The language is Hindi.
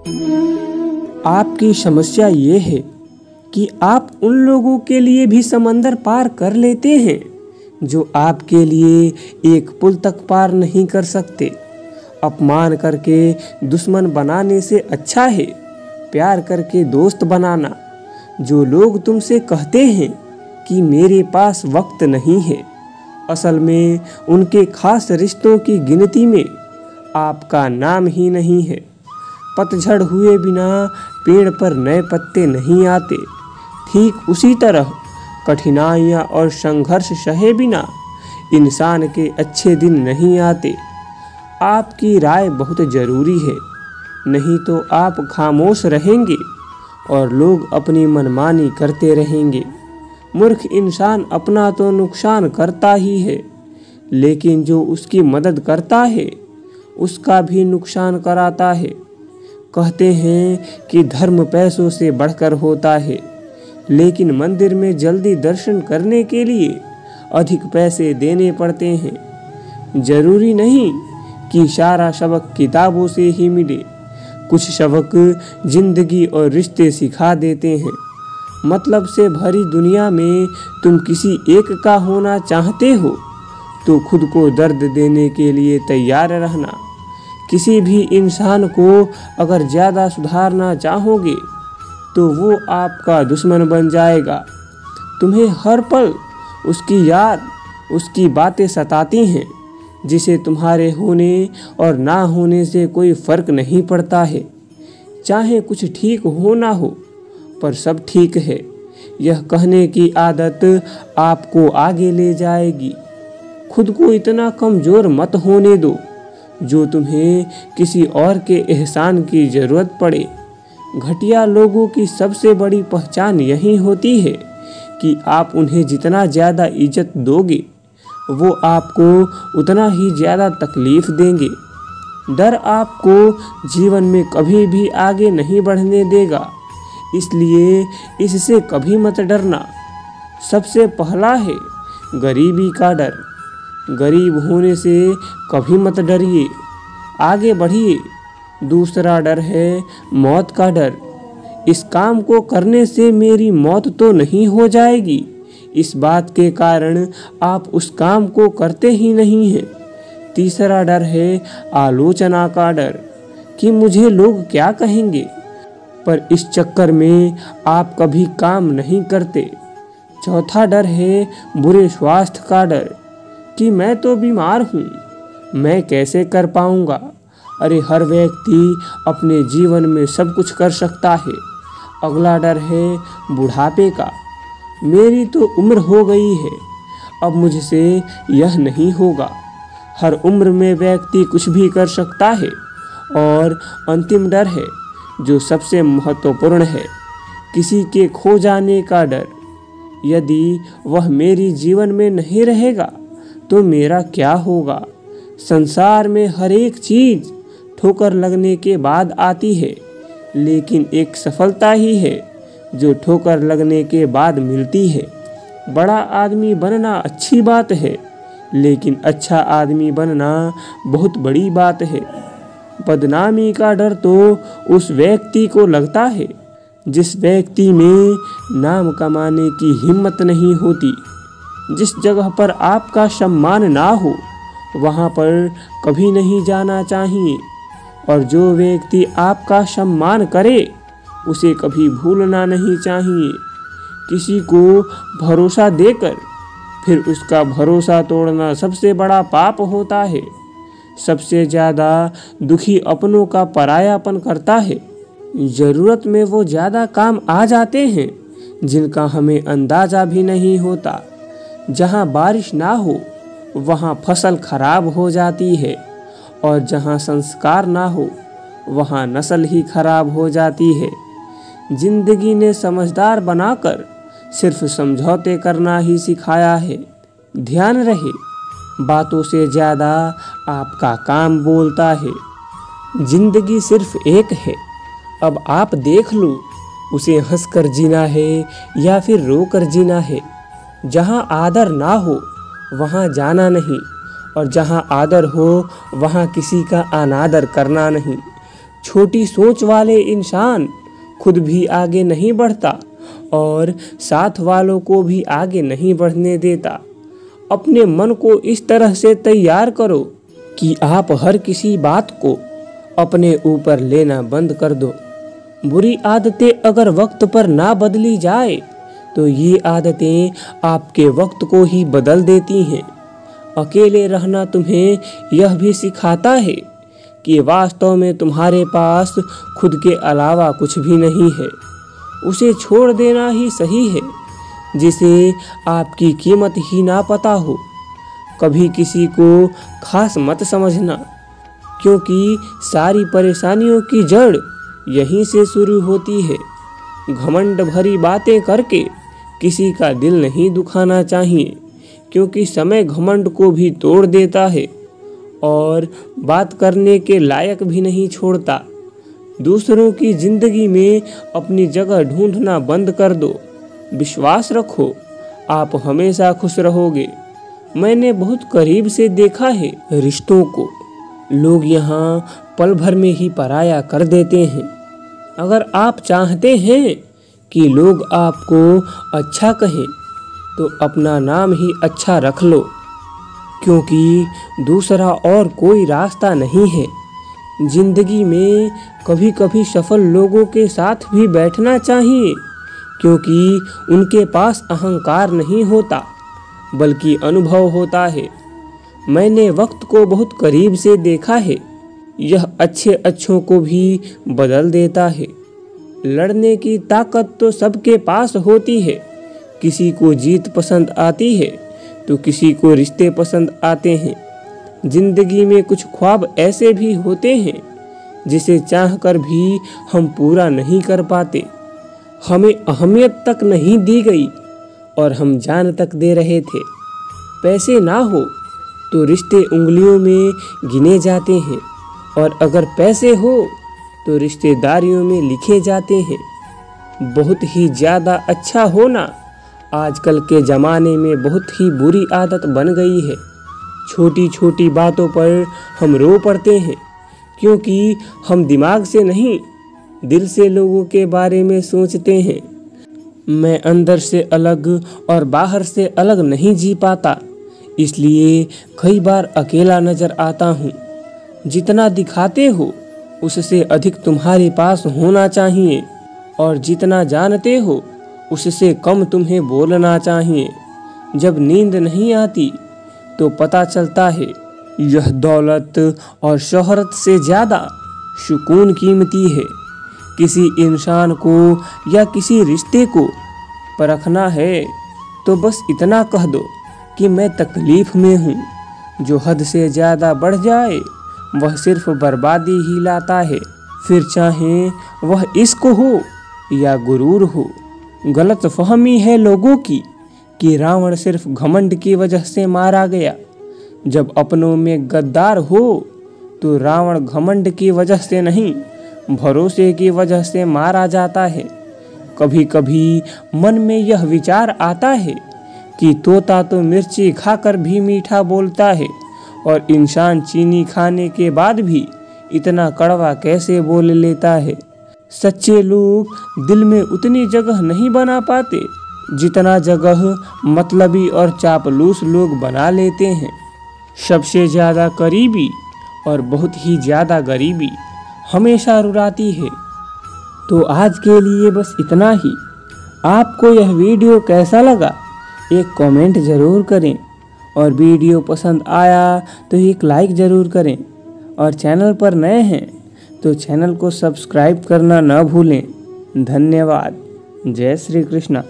आपकी समस्या ये है कि आप उन लोगों के लिए भी समंदर पार कर लेते हैं जो आपके लिए एक पुल तक पार नहीं कर सकते। अपमान करके दुश्मन बनाने से अच्छा है प्यार करके दोस्त बनाना। जो लोग तुमसे कहते हैं कि मेरे पास वक्त नहीं है, असल में उनके खास रिश्तों की गिनती में आपका नाम ही नहीं है। पतझड़ हुए बिना पेड़ पर नए पत्ते नहीं आते। ठीक उसी तरह कठिनाइयाँ और संघर्ष सहे बिना इंसान के अच्छे दिन नहीं आते। आपकी राय बहुत ज़रूरी है, नहीं तो आप खामोश रहेंगे और लोग अपनी मनमानी करते रहेंगे। मूर्ख इंसान अपना तो नुकसान करता ही है, लेकिन जो उसकी मदद करता है उसका भी नुकसान कराता है। कहते हैं कि धर्म पैसों से बढ़कर होता है, लेकिन मंदिर में जल्दी दर्शन करने के लिए अधिक पैसे देने पड़ते हैं। जरूरी नहीं कि सारा सबक किताबों से ही मिले। कुछ सबक जिंदगी और रिश्ते सिखा देते हैं। मतलब से भरी दुनिया में तुम किसी एक का होना चाहते हो तो खुद को दर्द देने के लिए तैयार रहना। किसी भी इंसान को अगर ज़्यादा सुधारना चाहोगे तो वो आपका दुश्मन बन जाएगा। तुम्हें हर पल उसकी याद, उसकी बातें सताती हैं, जिसे तुम्हारे होने और ना होने से कोई फ़र्क नहीं पड़ता है। चाहे कुछ ठीक हो ना हो, पर सब ठीक है, यह कहने की आदत आपको आगे ले जाएगी। खुद को इतना कमज़ोर मत होने दो जो तुम्हें किसी और के एहसान की ज़रूरत पड़े। घटिया लोगों की सबसे बड़ी पहचान यही होती है कि आप उन्हें जितना ज़्यादा इज्जत दोगे वो आपको उतना ही ज़्यादा तकलीफ़ देंगे। डर आपको जीवन में कभी भी आगे नहीं बढ़ने देगा, इसलिए इससे कभी मत डरना। सबसे पहला है गरीबी का डर। गरीब होने से कभी मत डरिए, आगे बढ़िए। दूसरा डर है मौत का डर। इस काम को करने से मेरी मौत तो नहीं हो जाएगी, इस बात के कारण आप उस काम को करते ही नहीं हैं। तीसरा डर है आलोचना का डर कि मुझे लोग क्या कहेंगे, पर इस चक्कर में आप कभी काम नहीं करते। चौथा डर है बुरे स्वास्थ्य का डर कि मैं तो बीमार हूँ, मैं कैसे कर पाऊँगा। अरे हर व्यक्ति अपने जीवन में सब कुछ कर सकता है। अगला डर है बुढ़ापे का। मेरी तो उम्र हो गई है, अब मुझसे यह नहीं होगा। हर उम्र में व्यक्ति कुछ भी कर सकता है। और अंतिम डर है जो सबसे महत्वपूर्ण है, किसी के खो जाने का डर। यदि वह मेरी जीवन में नहीं रहेगा तो मेरा क्या होगा। संसार में हर एक चीज़ ठोकर लगने के बाद आती है, लेकिन एक सफलता ही है जो ठोकर लगने के बाद मिलती है। बड़ा आदमी बनना अच्छी बात है, लेकिन अच्छा आदमी बनना बहुत बड़ी बात है। बदनामी का डर तो उस व्यक्ति को लगता है जिस व्यक्ति में नाम कमाने की हिम्मत नहीं होती। जिस जगह पर आपका सम्मान ना हो वहाँ पर कभी नहीं जाना चाहिए, और जो व्यक्ति आपका सम्मान करे उसे कभी भूलना नहीं चाहिए। किसी को भरोसा देकर फिर उसका भरोसा तोड़ना सबसे बड़ा पाप होता है। सबसे ज़्यादा दुखी अपनों का परायापन करता है। ज़रूरत में वो ज़्यादा काम आ जाते हैं जिनका हमें अंदाज़ा भी नहीं होता। जहाँ बारिश ना हो वहाँ फसल खराब हो जाती है, और जहाँ संस्कार ना हो वहाँ नस्ल ही खराब हो जाती है। जिंदगी ने समझदार बनाकर सिर्फ समझौते करना ही सिखाया है। ध्यान रहे, बातों से ज़्यादा आपका काम बोलता है। जिंदगी सिर्फ एक है, अब आप देख लो उसे हंसकर जीना है या फिर रोकर जीना है। जहाँ आदर ना हो वहाँ जाना नहीं, और जहाँ आदर हो वहाँ किसी का अनादर करना नहीं। छोटी सोच वाले इंसान खुद भी आगे नहीं बढ़ता और साथ वालों को भी आगे नहीं बढ़ने देता। अपने मन को इस तरह से तैयार करो कि आप हर किसी बात को अपने ऊपर लेना बंद कर दो। बुरी आदतें अगर वक्त पर ना बदली जाए तो ये आदतें आपके वक्त को ही बदल देती हैं। अकेले रहना तुम्हें यह भी सिखाता है कि वास्तव में तुम्हारे पास खुद के अलावा कुछ भी नहीं है। उसे छोड़ देना ही सही है जिसे आपकी कीमत ही ना पता हो। कभी किसी को खास मत समझना, क्योंकि सारी परेशानियों की जड़ यहीं से शुरू होती है। घमंड भरी बातें करके किसी का दिल नहीं दुखाना चाहिए, क्योंकि समय घमंड को भी तोड़ देता है और बात करने के लायक भी नहीं छोड़ता। दूसरों की जिंदगी में अपनी जगह ढूंढना बंद कर दो। विश्वास रखो, आप हमेशा खुश रहोगे। मैंने बहुत करीब से देखा है रिश्तों को। लोग यहाँ पल भर में ही पराया कर देते हैं। अगर आप चाहते हैं कि लोग आपको अच्छा कहें तो अपना नाम ही अच्छा रख लो, क्योंकि दूसरा और कोई रास्ता नहीं है। जिंदगी में कभी कभी सफल लोगों के साथ भी बैठना चाहिए, क्योंकि उनके पास अहंकार नहीं होता बल्कि अनुभव होता है। मैंने वक्त को बहुत करीब से देखा है। यह अच्छे अच्छों को भी बदल देता है। लड़ने की ताकत तो सबके पास होती है। किसी को जीत पसंद आती है तो किसी को रिश्ते पसंद आते हैं। जिंदगी में कुछ ख्वाब ऐसे भी होते हैं जिसे चाहकर भी हम पूरा नहीं कर पाते। हमें अहमियत तक नहीं दी गई और हम जान तक दे रहे थे। पैसे ना हो तो रिश्ते उंगलियों में गिने जाते हैं, और अगर पैसे हो तो रिश्तेदारियों में लिखे जाते हैं। बहुत ही ज़्यादा अच्छा होना आजकल के ज़माने में बहुत ही बुरी आदत बन गई है। छोटी छोटी बातों पर हम रो पड़ते हैं, क्योंकि हम दिमाग से नहीं दिल से लोगों के बारे में सोचते हैं। मैं अंदर से अलग और बाहर से अलग नहीं जी पाता, इसलिए कई बार अकेला नज़र आता हूँ। जितना दिखाते हो उससे अधिक तुम्हारे पास होना चाहिए, और जितना जानते हो उससे कम तुम्हें बोलना चाहिए। जब नींद नहीं आती तो पता चलता है यह दौलत और शोहरत से ज़्यादा सुकून कीमती है। किसी इंसान को या किसी रिश्ते को परखना है तो बस इतना कह दो कि मैं तकलीफ़ में हूँ। जो हद से ज़्यादा बढ़ जाए वह सिर्फ बर्बादी ही लाता है। फिर चाहे वह इश्क हो या गुरूर हो। गलत फहमी है लोगों की कि रावण सिर्फ घमंड की वजह से मारा गया। जब अपनों में गद्दार हो तो रावण घमंड की वजह से नहीं, भरोसे की वजह से मारा जाता है। कभी कभी मन में यह विचार आता है कि तोता तो मिर्ची खाकर भी मीठा बोलता है, और इंसान चीनी खाने के बाद भी इतना कड़वा कैसे बोल लेता है। सच्चे लोग दिल में उतनी जगह नहीं बना पाते जितना जगह मतलबी और चापलूस लोग बना लेते हैं। सबसे ज़्यादा करीबी और बहुत ही ज़्यादा गरीबी हमेशा रुलाती है। तो आज के लिए बस इतना ही। आपको यह वीडियो कैसा लगा एक कमेंट ज़रूर करें, और वीडियो पसंद आया तो एक लाइक ज़रूर करें, और चैनल पर नए हैं तो चैनल को सब्सक्राइब करना न भूलें। धन्यवाद। जय श्री कृष्णा।